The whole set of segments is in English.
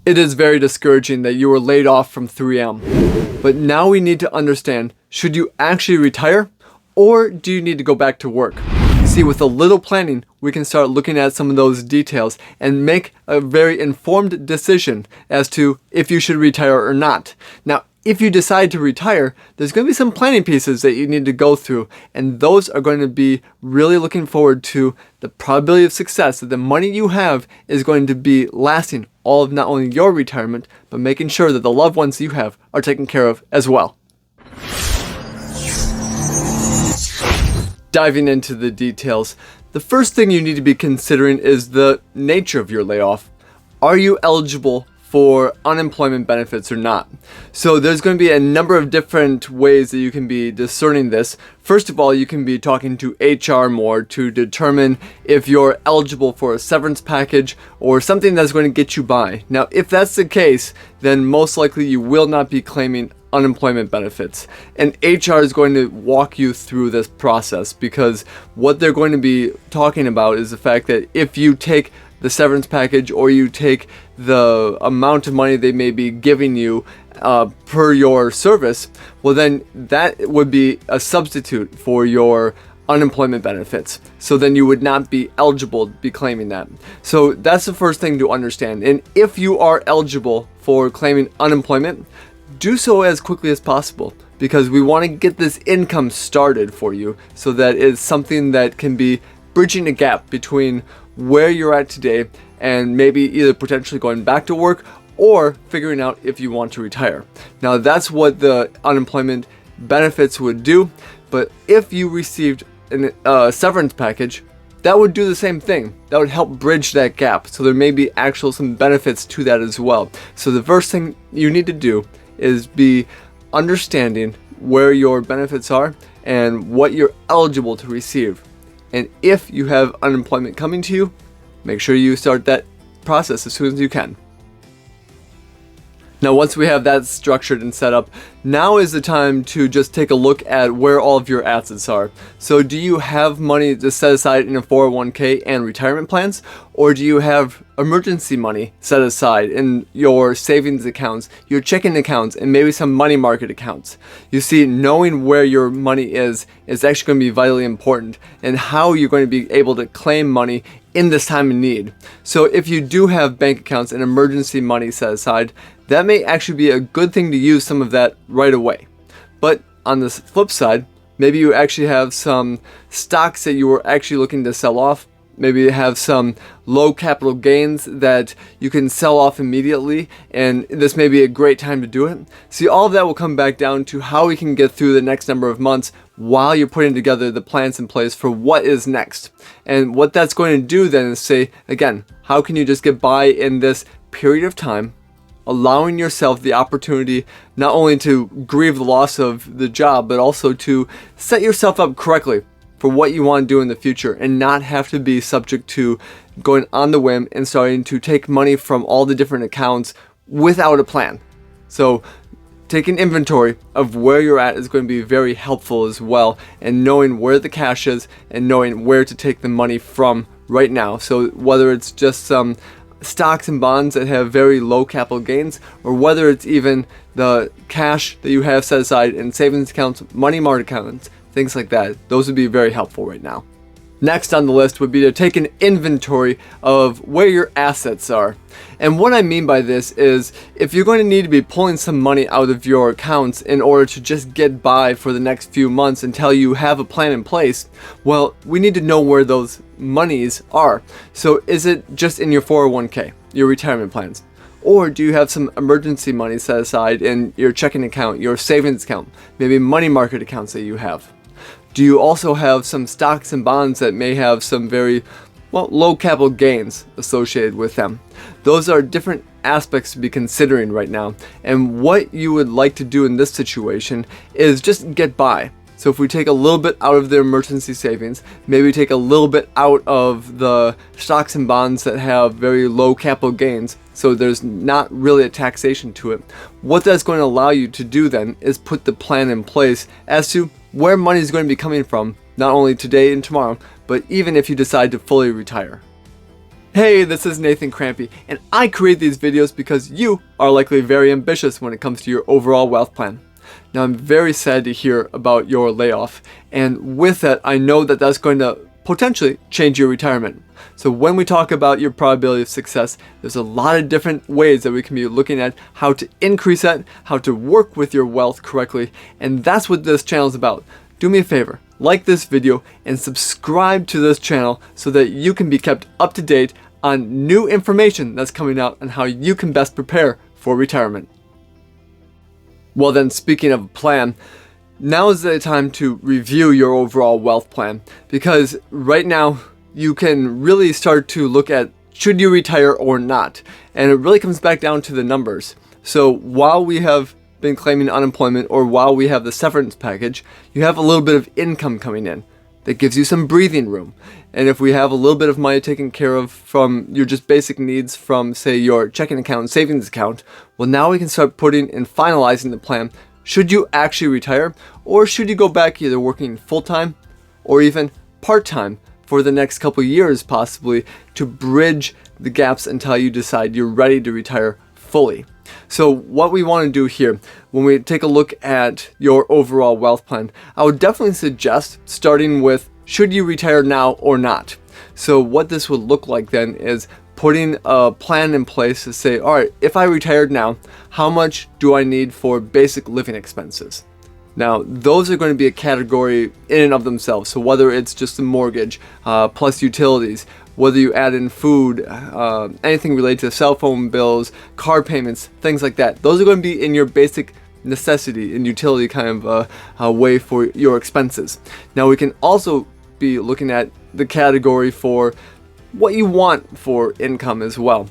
It is very discouraging that you were laid off from 3M. But now we need to understand, should you actually retire or do you need to go back to work? See, with a little planning, we can start looking at some of those details and make a very informed decision as to if you should retire or not. Now, if you decide to retire, there's going to be some planning pieces that you need to go through, and those are going to be really looking forward to the probability of success that the money you have is going to be lasting all of not only your retirement, but making sure that the loved ones you have are taken care of as well. Diving into the details, the first thing you need to be considering is the nature of your layoff. Are you eligible for unemployment benefits or not? So there's going to be a number of different ways that you can be discerning this. First of all, you can be talking to HR more to determine if you're eligible for a severance package or something that's going to get you by. Now, if that's the case, then most likely you will not be claiming unemployment benefits. And HR is going to walk you through this process, because what they're going to be talking about is the fact that if you take the severance package or you take the amount of money they may be giving you per your service, well then that would be a substitute for your unemployment benefits. So then you would not be eligible to be claiming that. So that's the first thing to understand. And if you are eligible for claiming unemployment, do so as quickly as possible, because we want to get this income started for you so that it's something that can be bridging a gap between where you're at today and maybe either potentially going back to work or figuring out if you want to retire. Now, that's what the unemployment benefits would do, but if you received a severance package, that would do the same thing. That would help bridge that gap. So there may be some benefits to that as well. So the first thing you need to do is be understanding where your benefits are and what you're eligible to receive. And if you have unemployment coming to you, make sure you start that process as soon as you can. Now, once we have that structured and set up, now is the time to just take a look at where all of your assets are. So do you have money to set aside in a 401k and retirement plans? Or do you have emergency money set aside in your savings accounts, your checking accounts, and maybe some money market accounts? You see, knowing where your money is actually going to be vitally important, and how you're going to be able to claim money in this time of need. So if you do have bank accounts and emergency money set aside, that may actually be a good thing to use some of that right away. But on the flip side, maybe you actually have some stocks that you were actually looking to sell off. Maybe you have some low capital gains that you can sell off immediately, and this may be a great time to do it. See, all of that will come back down to how we can get through the next number of months while you're putting together the plans in place for what is next. And what that's going to do then is say, again, how can you just get by in this period of time, allowing yourself the opportunity not only to grieve the loss of the job, but also to set yourself up correctly for what you want to do in the future, and not have to be subject to going on the whim and starting to take money from all the different accounts without a plan. So taking inventory of where you're at is going to be very helpful as well, and knowing where the cash is and knowing where to take the money from right now. So whether it's just some stocks and bonds that have very low capital gains, or whether it's even the cash that you have set aside in savings accounts, money market accounts, things like that, those would be very helpful right now. Next on the list would be to take an inventory of where your assets are. And what I mean by this is, if you're going to need to be pulling some money out of your accounts in order to just get by for the next few months until you have a plan in place, well, we need to know where those monies are. So is it just in your 401k, your retirement plans? Or do you have some emergency money set aside in your checking account, your savings account, maybe money market accounts that you have? Do you also have some stocks and bonds that may have some very low capital gains associated with them? Those are different aspects to be considering right now. And what you would like to do in this situation is just get by. So if we take a little bit out of the emergency savings, maybe take a little bit out of the stocks and bonds that have very low capital gains, so there's not really a taxation to it, what that's going to allow you to do then is put the plan in place as to where money is going to be coming from, not only today and tomorrow, but even if you decide to fully retire. Hey, this is Nathan Krampe, and I create these videos because you are likely very ambitious when it comes to your overall wealth plan. Now, I'm very sad to hear about your layoff, and with that, I know that that's going to potentially change your retirement. So when we talk about your probability of success, there's a lot of different ways that we can be looking at how to increase that, how to work with your wealth correctly, and that's what this channel is about. Do me a favor, like this video and subscribe to this channel so that you can be kept up to date on new information that's coming out and how you can best prepare for retirement. Well then, speaking of a plan, now is the time to review your overall wealth plan, because right now you can really start to look at should you retire or not, and it really comes back down to the numbers. So while we have been claiming unemployment, or while we have the severance package, you have a little bit of income coming in that gives you some breathing room. And if we have a little bit of money taken care of from your just basic needs from, say, your checking account and savings account, well, now we can start putting and finalizing the plan. Should you actually retire, or should you go back either working full-time or even part-time for the next couple years possibly to bridge the gaps until you decide you're ready to retire fully? So what we want to do here, when we take a look at your overall wealth plan, I would definitely suggest starting with should you retire now or not. So what this would look like then is putting a plan in place to say, all right, if I retired now, how much do I need for basic living expenses? Now, those are going to be a category in and of themselves. So whether it's just a mortgage plus utilities, whether you add in food, anything related to cell phone bills, car payments, things like that, those are going to be in your basic necessity and utility kind of a way for your expenses. Now, we can also be looking at the category for what you want for income as well.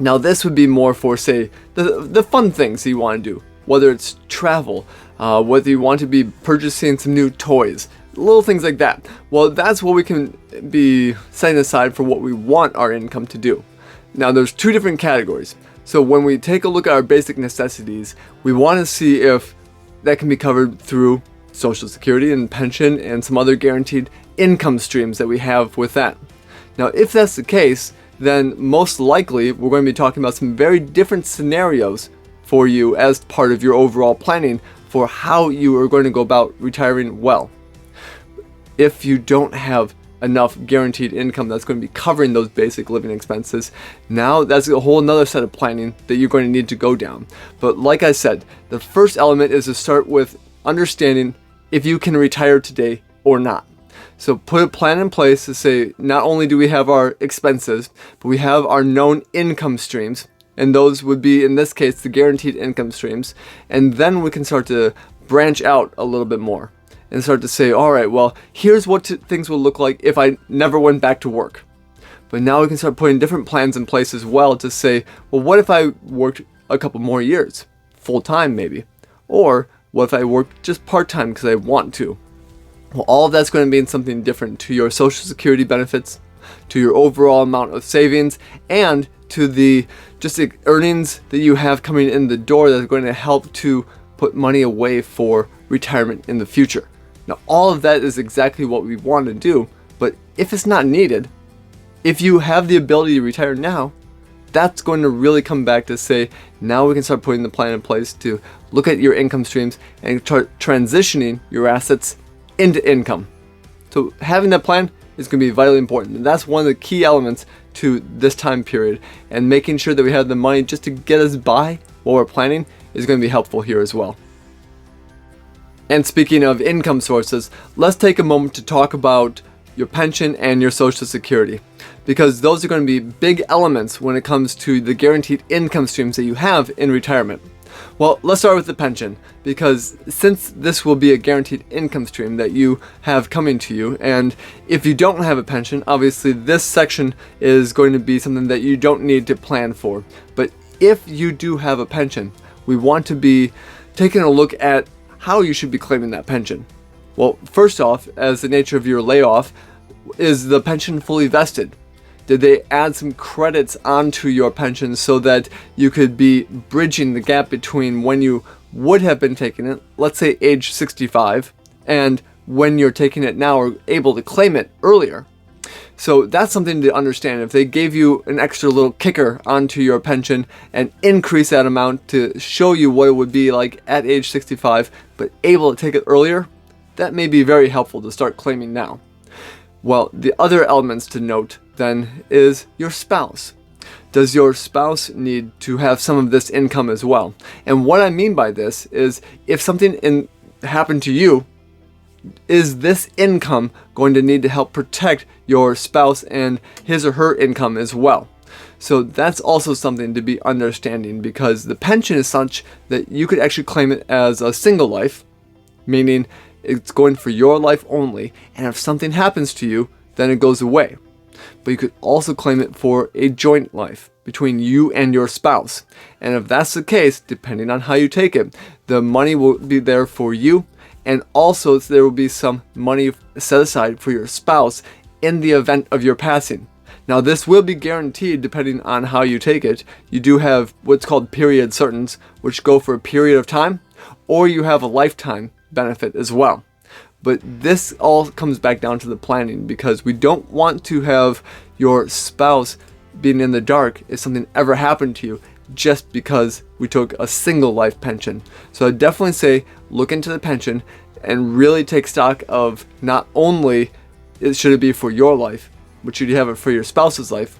Now, this would be more for, say, the fun things that you want to do, whether it's travel, whether you want to be purchasing some new toys, little things like that. Well, that's what we can be setting aside for what we want our income to do. Now, there's two different categories. So when we take a look at our basic necessities, we want to see if that can be covered through Social Security and pension and some other guaranteed income streams that we have with that. Now, if that's the case, then most likely we're going to be talking about some very different scenarios for you as part of your overall planning for how you are going to go about retiring well. If you don't have enough guaranteed income that's going to be covering those basic living expenses, now that's a whole nother set of planning that you're going to need to go down. But like I said, the first element is to start with understanding if you can retire today or not. So put a plan in place to say, not only do we have our expenses, but we have our known income streams, and those would be, in this case, the guaranteed income streams, and then we can start to branch out a little bit more and start to say, all right, well, here's what things will look like if I never went back to work. But now we can start putting different plans in place as well to say, well, what if I worked a couple more years, full-time maybe? Or what if I worked just part-time because I want to? Well, all of that's going to mean something different to your Social Security benefits, to your overall amount of savings, and to the just the earnings that you have coming in the door that are going to help to put money away for retirement in the future. Now, all of that is exactly what we want to do, but if it's not needed, if you have the ability to retire now, that's going to really come back to say, now we can start putting the plan in place to look at your income streams and start transitioning your assets into income. So having that plan is going to be vitally important, and that's one of the key elements to this time period, and making sure that we have the money just to get us by while we're planning is going to be helpful here as well. And speaking of income sources, let's take a moment to talk about your pension and your Social Security, because those are going to be big elements when it comes to the guaranteed income streams that you have in retirement. Well, let's start with the pension, because since this will be a guaranteed income stream that you have coming to you, and if you don't have a pension, obviously this section is going to be something that you don't need to plan for. But if you do have a pension, we want to be taking a look at how you should be claiming that pension. Well, first off, as the nature of your layoff, is the pension fully vested? Did they add some credits onto your pension so that you could be bridging the gap between when you would have been taking it, let's say age 65, and when you're taking it now or able to claim it earlier? So that's something to understand. If they gave you an extra little kicker onto your pension and increase that amount to show you what it would be like at age 65, but able to take it earlier, that may be very helpful to start claiming now. Well, the other elements to note then is your spouse. Does your spouse need to have some of this income as well? And what I mean by this is if something happened to you, is this income going to need to help protect your spouse and his or her income as well? So that's also something to be understanding, because the pension is such that you could actually claim it as a single life, meaning it's going for your life only, and if something happens to you, then it goes away. But you could also claim it for a joint life between you and your spouse. And if that's the case, depending on how you take it, the money will be there for you, and also there will be some money set aside for your spouse in the event of your passing. Now this will be guaranteed depending on how you take it. You do have what's called period certains, which go for a period of time, or you have a lifetime benefit as well. But this all comes back down to the planning, because we don't want to have your spouse being in the dark if something ever happened to you just because we took a single life pension. So I definitely say look into the pension and really take stock of not only should it be for your life, but should you have it for your spouse's life,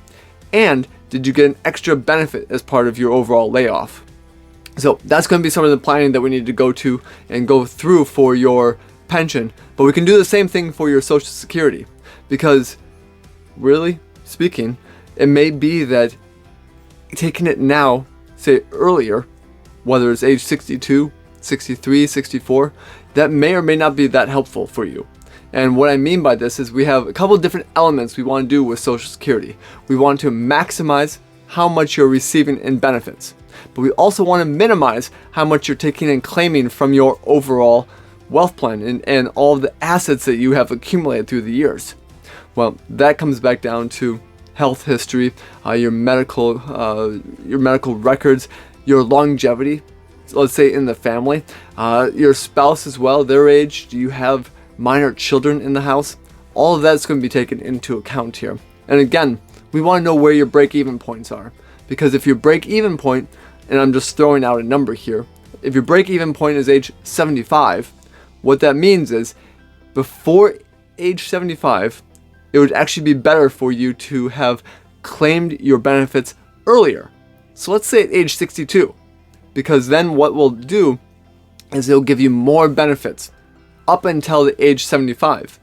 and did you get an extra benefit as part of your overall layoff? So that's going to be some of the planning that we need to go to and go through for your pension. But we can do the same thing for your Social Security, because really speaking, it may be that taking it now, say earlier, whether it's age 62, 63, 64, that may or may not be that helpful for you. And what I mean by this is we have a couple of different elements we want to do with Social Security. We want to maximize how much you're receiving in benefits, but we also want to minimize how much you're taking and claiming from your overall wealth plan and all of the assets that you have accumulated through the years. Well, that comes back down to health history, your medical records, your longevity, let's say in the family, your spouse as well, their age. Do you have minor children in the house? All of that's going to be taken into account here. And again, we want to know where your break-even points are, because if your break-even point, and I'm just throwing out a number here, if your break-even point is age 75, what that means is before age 75, it would actually be better for you to have claimed your benefits earlier. So let's say at age 62, because then what we'll do is it'll give you more benefits up until the age 75.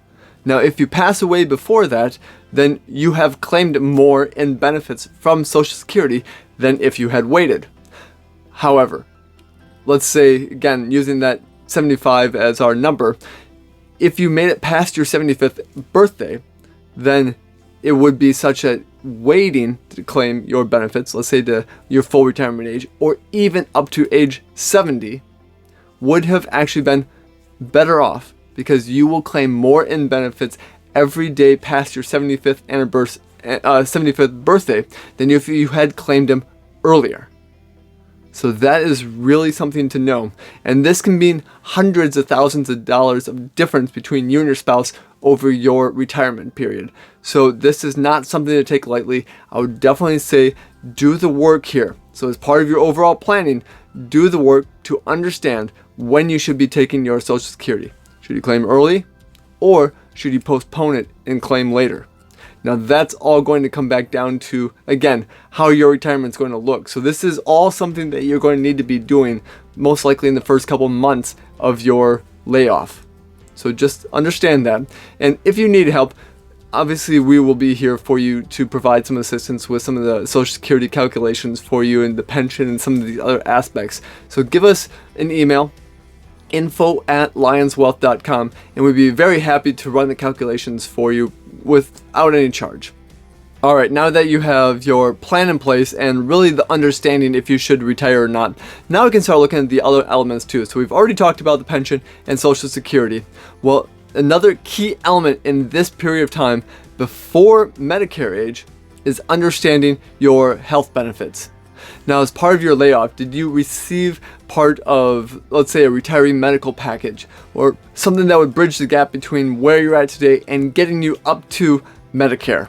Now, if you pass away before that, then you have claimed more in benefits from Social Security than if you had waited. However, let's say, again, using that 75 as our number, if you made it past your 75th birthday, then it would be such that waiting to claim your benefits, let's say to your full retirement age, or even up to age 70, would have actually been better off, because you will claim more in benefits every day past your 75th birthday than if you had claimed them earlier. So that is really something to know. And this can mean hundreds of thousands of dollars of difference between you and your spouse over your retirement period. So this is not something to take lightly. I would definitely say do the work here. So as part of your overall planning, do the work to understand when you should be taking your Social Security. Should you claim early, or should you postpone it and claim later? Now that's all going to come back down to, again, how your retirement is going to look. So this is all something that you're going to need to be doing most likely in the first couple months of your layoff. So just understand that. And if you need help, obviously we will be here for you to provide some assistance with some of the Social Security calculations for you and the pension and some of the other aspects. So give us an email, info@lionswealth.com, and we'd be very happy to run the calculations for you without any charge. Alright, now that you have your plan in place and really the understanding if you should retire or not, now we can start looking at the other elements too. So we've already talked about the pension and Social Security. Well, another key element in this period of time before Medicare age is understanding your health benefits. Now, as part of your layoff, did you receive part of, let's say, a retiree medical package, or something that would bridge the gap between where you're at today and getting you up to Medicare.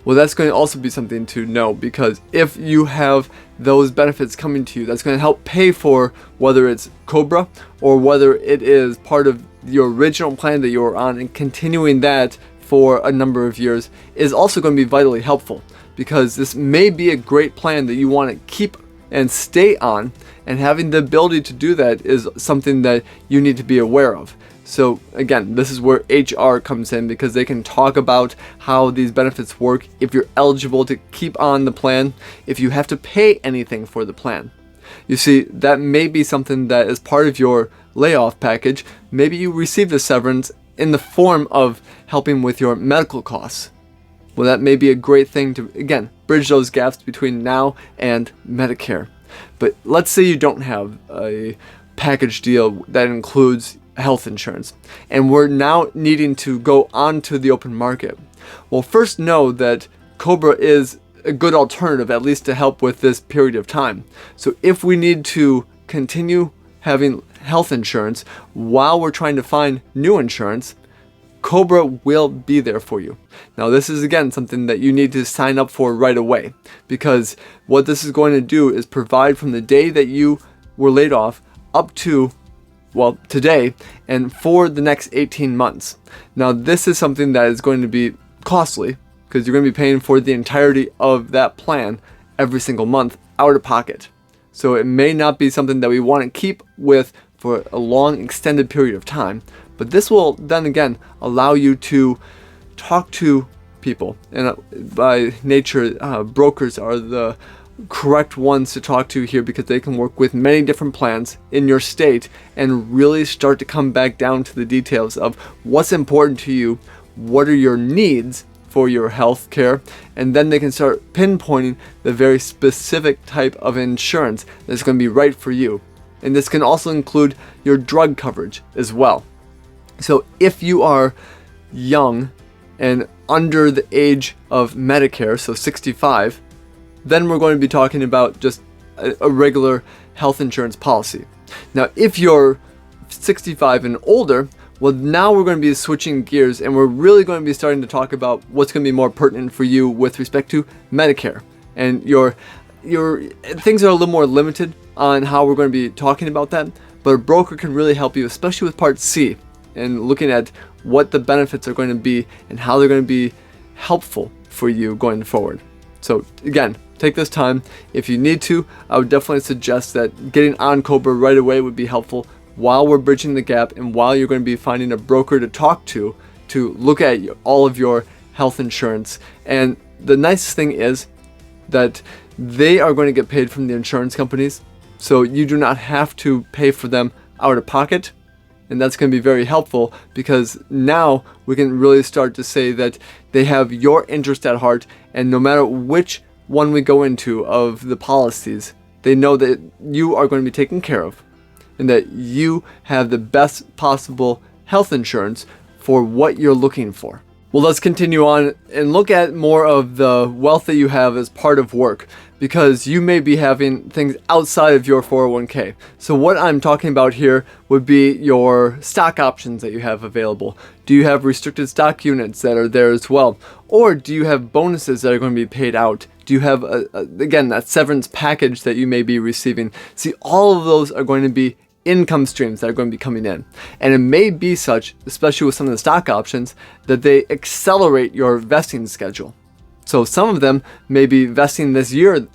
Well, that's going to also be something to know, because if you have those benefits coming to you, that's going to help pay for whether it's COBRA or whether it is part of your original plan that you were on, and continuing that for a number of years is also going to be vitally helpful, because this may be a great plan that you want to keep and stay on, and having the ability to do that is something that you need to be aware of. So again, this is where HR comes in, because they can talk about how these benefits work, if you're eligible to keep on the plan, if you have to pay anything for the plan. You see, that may be something that is part of your layoff package. Maybe you received a severance in the form of helping with your medical costs. Well, that may be a great thing to, again, bridge those gaps between now and Medicare. But let's say you don't have a package deal that includes health insurance, and we're now needing to go onto the open market. Well, first know that COBRA is a good alternative, at least to help with this period of time. So if we need to continue having health insurance while we're trying to find new insurance, COBRA will be there for you. Now, this is again something that you need to sign up for right away, because what this is going to do is provide from the day that you were laid off up to, well, today, and for the next 18 months. Now, this is something that is going to be costly, because you're going to be paying for the entirety of that plan every single month out of pocket. So it may not be something that we want to keep with for a long extended period of time, but this will then again allow you to talk to people, and by nature brokers are the correct ones to talk to here, because they can work with many different plans in your state and really start to come back down to the details of what's important to you, what are your needs for your health care, and then they can start pinpointing the very specific type of insurance that's going to be right for you. And this can also include your drug coverage as well. So if you are young and under the age of Medicare, so 65, then we're going to be talking about just a regular health insurance policy. Now, if you're 65 and older, well, now we're going to be switching gears, and we're really going to be starting to talk about what's going to be more pertinent for you with respect to Medicare. And your things are a little more limited on how we're going to be talking about that, but a broker can really help you, especially with Part C, and looking at what the benefits are going to be and how they're going to be helpful for you going forward. So again, take this time. If you need to, I would definitely suggest that getting on COBRA right away would be helpful while we're bridging the gap, and while you're going to be finding a broker to talk to look at all of your health insurance. And the nice thing is that they are going to get paid from the insurance companies, so you do not have to pay for them out of pocket. And that's going to be very helpful, because now we can really start to say that they have your interest at heart, and no matter which one we go into of the policies, they know that you are going to be taken care of, and that you have the best possible health insurance for what you're looking for. Well, let's continue on and look at more of the wealth that you have as part of work, because you may be having things outside of your 401k. So what I'm talking about here would be your stock options that you have available. Do you have restricted stock units that are there as well? Or do you have bonuses that are going to be paid out? Do you have, again, that severance package that you may be receiving? See, all of those are going to be income streams that are going to be coming in. And it may be such, especially with some of the stock options, that they accelerate your vesting schedule. So some of them may be vesting this year,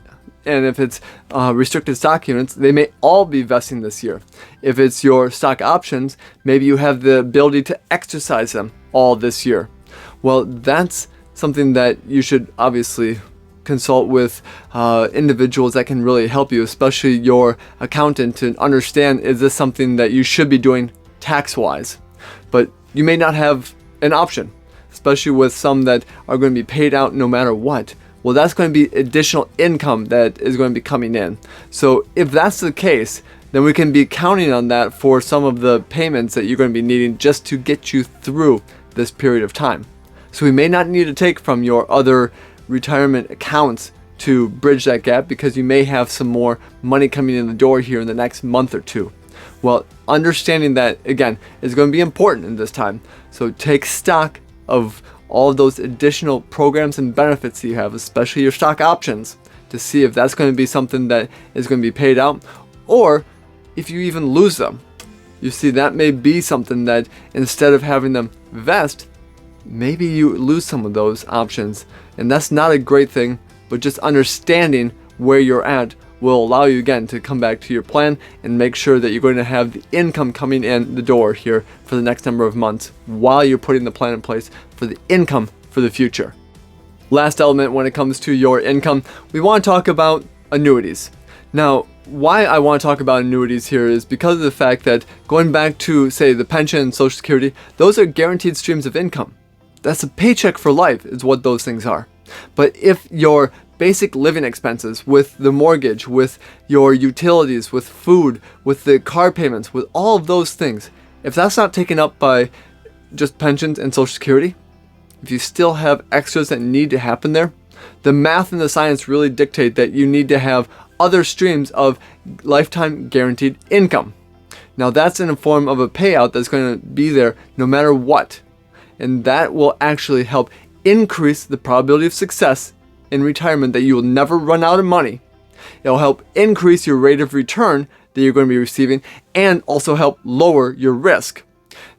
and if it's restricted stock units, they may all be vesting this year. If it's your stock options, maybe you have the ability to exercise them all this year. Well, that's something that you should obviously consult with individuals that can really help you, especially your accountant, to understand, is this something that you should be doing tax-wise? But you may not have an option, especially with some that are going to be paid out no matter what. Well, that's going to be additional income that is going to be coming in. So if that's the case, then we can be counting on that for some of the payments that you're going to be needing just to get you through this period of time. So we may not need to take from your other retirement accounts to bridge that gap, because you may have some more money coming in the door here in the next month or two. Well, understanding that, again, is going to be important in this time. So take stock of all of those additional programs and benefits that you have, especially your stock options, to see if that's going to be something that is going to be paid out, or if you even lose them. You see, that may be something that instead of having them vest, maybe you lose some of those options, and that's not a great thing. But just understanding where you're at will allow you again to come back to your plan and make sure that you're going to have the income coming in the door here for the next number of months while you're putting the plan in place for the income for the future. Last element when it comes to your income, we want to talk about annuities. Now, why I want to talk about annuities here is because of the fact that going back to, say, the pension and Social Security, those are guaranteed streams of income. That's a paycheck for life is what those things are. But if your basic living expenses with the mortgage, with your utilities, with food, with the car payments, with all of those things, if that's not taken up by just pensions and Social Security, if you still have extras that need to happen there, the math and the science really dictate that you need to have other streams of lifetime guaranteed income. Now that's in the form of a payout that's going to be there no matter what. And that will actually help increase the probability of success in retirement, that you will never run out of money. It'll help increase your rate of return that you're going to be receiving, and also help lower your risk.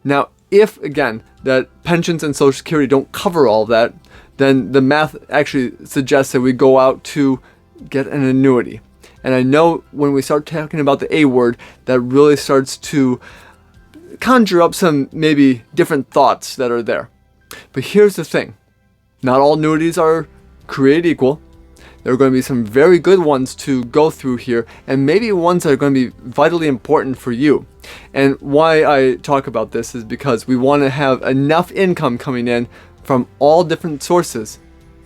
Now, if again that pensions and Social Security don't cover all of that, then the math actually suggests that we go out to get an annuity. And I know when we start talking about the A word, that really starts to conjure up some maybe different thoughts that are there. But here's the thing. Not all annuities are created equal. There are going to be some very good ones to go through here, and maybe ones that are going to be vitally important for you. And why I talk about this is because we want to have enough income coming in from all different sources.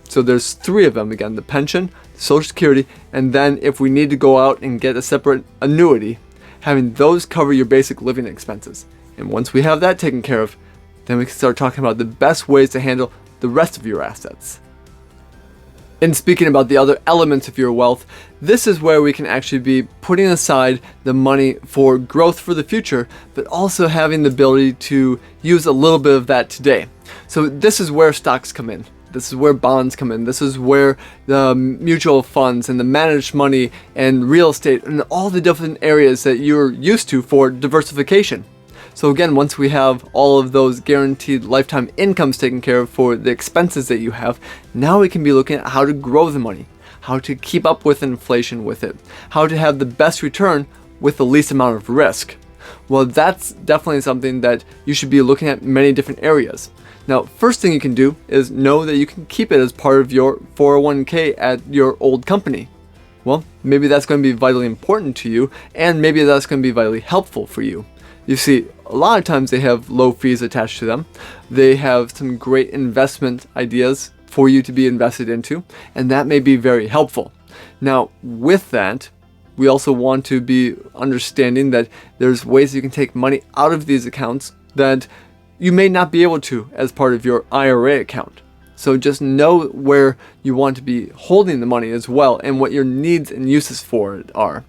So there's three of them again: the pension, the Social Security, and then if we need to go out and get a separate annuity, having those cover your basic living expenses. And once we have that taken care of, then we can start talking about the best ways to handle the rest of your assets. And speaking about the other elements of your wealth, this is where we can actually be putting aside the money for growth for the future, but also having the ability to use a little bit of that today. So this is where stocks come in. This is where bonds come in. This is where the mutual funds and the managed money and real estate and all the different areas that you're used to for diversification. So again, once we have all of those guaranteed lifetime incomes taken care of for the expenses that you have, now we can be looking at how to grow the money, how to keep up with inflation with it, how to have the best return with the least amount of risk. Well, that's definitely something that you should be looking at many different areas. Now, first thing you can do is know that you can keep it as part of your 401k at your old company. Well, maybe that's going to be vitally important to you, and maybe that's going to be vitally helpful for you. You see, a lot of times they have low fees attached to them. They have some great investment ideas for you to be invested into, and that may be very helpful. Now, with that, we also want to be understanding that there's ways you can take money out of these accounts that you may not be able to as part of your IRA account. So just know where you want to be holding the money as well, and what your needs and uses for it are.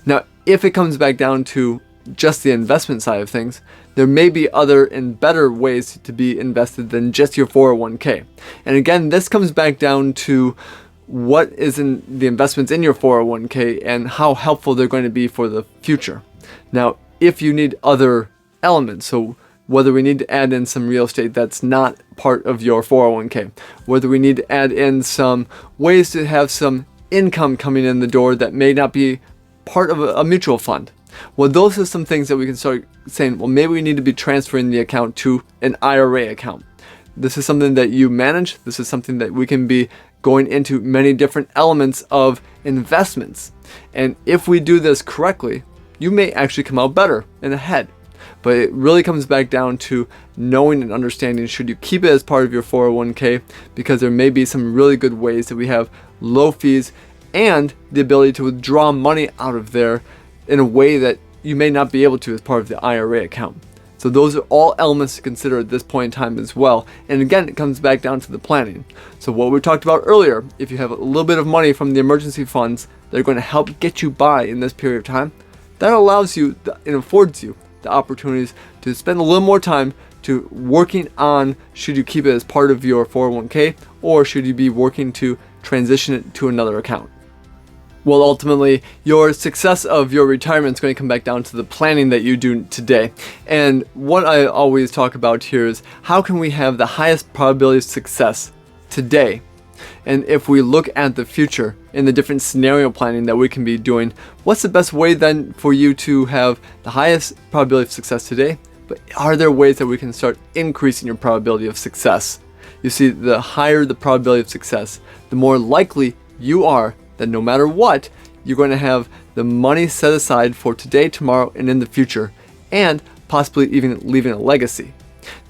Now, if it comes back down to just the investment side of things, there may be other and better ways to be invested than just your 401k. And again, this comes back down to what is in the investments in your 401k and how helpful they're going to be for the future. Now, if you need other elements, so whether we need to add in some real estate that's not part of your 401k, whether we need to add in some ways to have some income coming in the door that may not be part of a mutual fund. Well, those are some things that we can start saying, well, maybe we need to be transferring the account to an IRA account. This is something that you manage. This is something that we can be going into many different elements of investments. And if we do this correctly, you may actually come out better and ahead. But it really comes back down to knowing and understanding, should you keep it as part of your 401k, because there may be some really good ways that we have low fees and the ability to withdraw money out of there in a way that you may not be able to as part of the IRA account. So those are all elements to consider at this point in time as well. And again, it comes back down to the planning. So what we talked about earlier, if you have a little bit of money from the emergency funds that are going to help get you by in this period of time, that allows you and affords you the opportunities to spend a little more time to working on should you keep it as part of your 401k or should you be working to transition it to another account. Well, ultimately, your success of your retirement is going to come back down to the planning that you do today. And what I always talk about here is how can we have the highest probability of success today? And if we look at the future in the different scenario planning that we can be doing, what's the best way then for you to have the highest probability of success today? But are there ways that we can start increasing your probability of success? You see, the higher the probability of success, the more likely you are that no matter what, you're going to have the money set aside for today, tomorrow, and in the future, and possibly even leaving a legacy.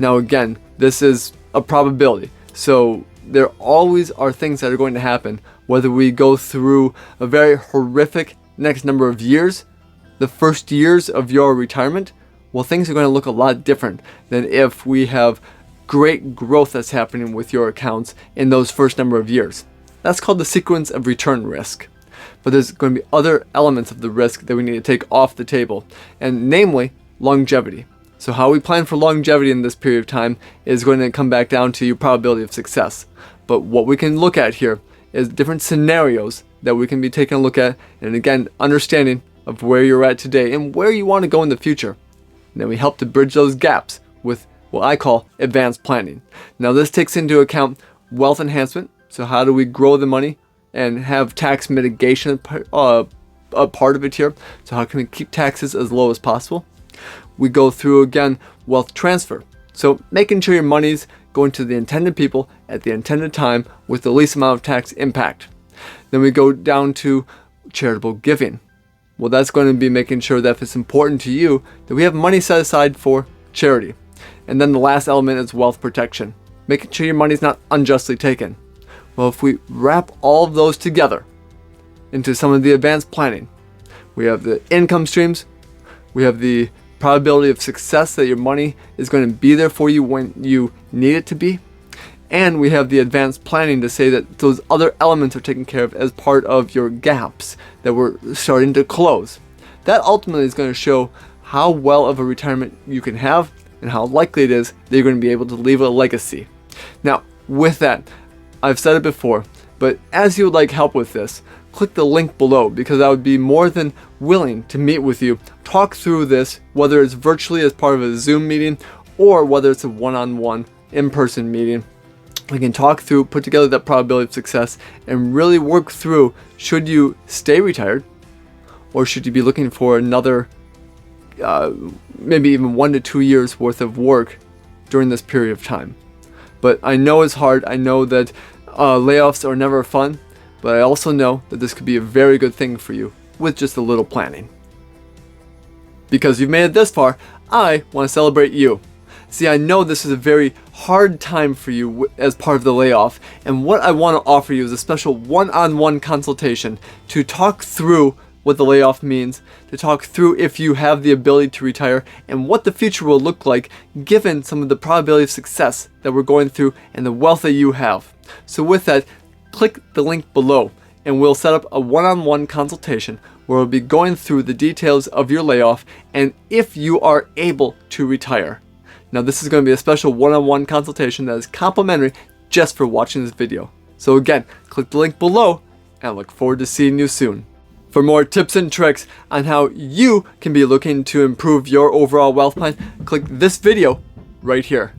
Now again, this is a probability, so there always are things that are going to happen, whether we go through a very horrific next number of years, the first years of your retirement, well, things are going to look a lot different than if we have great growth that's happening with your accounts in those first number of years. That's called the sequence of return risk. But there's going to be other elements of the risk that we need to take off the table, and namely longevity. So how we plan for longevity in this period of time is going to come back down to your probability of success. But what we can look at here is different scenarios that we can be taking a look at, and again, understanding of where you're at today and where you want to go in the future. And then we help to bridge those gaps with what I call advanced planning. Now this takes into account wealth enhancement. So how do we grow the money and have tax mitigation a part of it here? So how can we keep taxes as low as possible? We go through again wealth transfer. So making sure your money's going to the intended people at the intended time with the least amount of tax impact. Then we go down to charitable giving. Well, that's going to be making sure that if it's important to you, that we have money set aside for charity. And then the last element is wealth protection, making sure your money's not unjustly taken. Well, if we wrap all of those together into some of the advanced planning, we have the income streams, we have the probability of success that your money is going to be there for you when you need it to be, and we have the advanced planning to say that those other elements are taken care of as part of your gaps that we're starting to close. That ultimately is going to show how well of a retirement you can have and how likely it is that you're going to be able to leave a legacy. Now, with that, I've said it before, but as you would like help with this, click the link below because I would be more than willing to meet with you, talk through this, whether it's virtually as part of a Zoom meeting or whether it's a one-on-one in-person meeting. We can talk through, put together that probability of success, and really work through should you stay retired or should you be looking for another maybe even 1 to 2 years worth of work during this period of time. But I know it's hard. I know that layoffs are never fun, but I also know that this could be a very good thing for you with just a little planning. Because you've made it this far, I want to celebrate you. See, I know this is a very hard time for you as part of the layoff, and what I want to offer you is a special one-on-one consultation to talk through what the layoff means, to talk through if you have the ability to retire, and what the future will look like given some of the probability of success that we're going through and the wealth that you have. So with that, click the link below and we'll set up a one-on-one consultation where we'll be going through the details of your layoff and if you are able to retire. Now this is going to be a special one-on-one consultation that is complimentary just for watching this video. So again, click the link below and I look forward to seeing you soon. For more tips and tricks on how you can be looking to improve your overall wealth plan, click this video right here.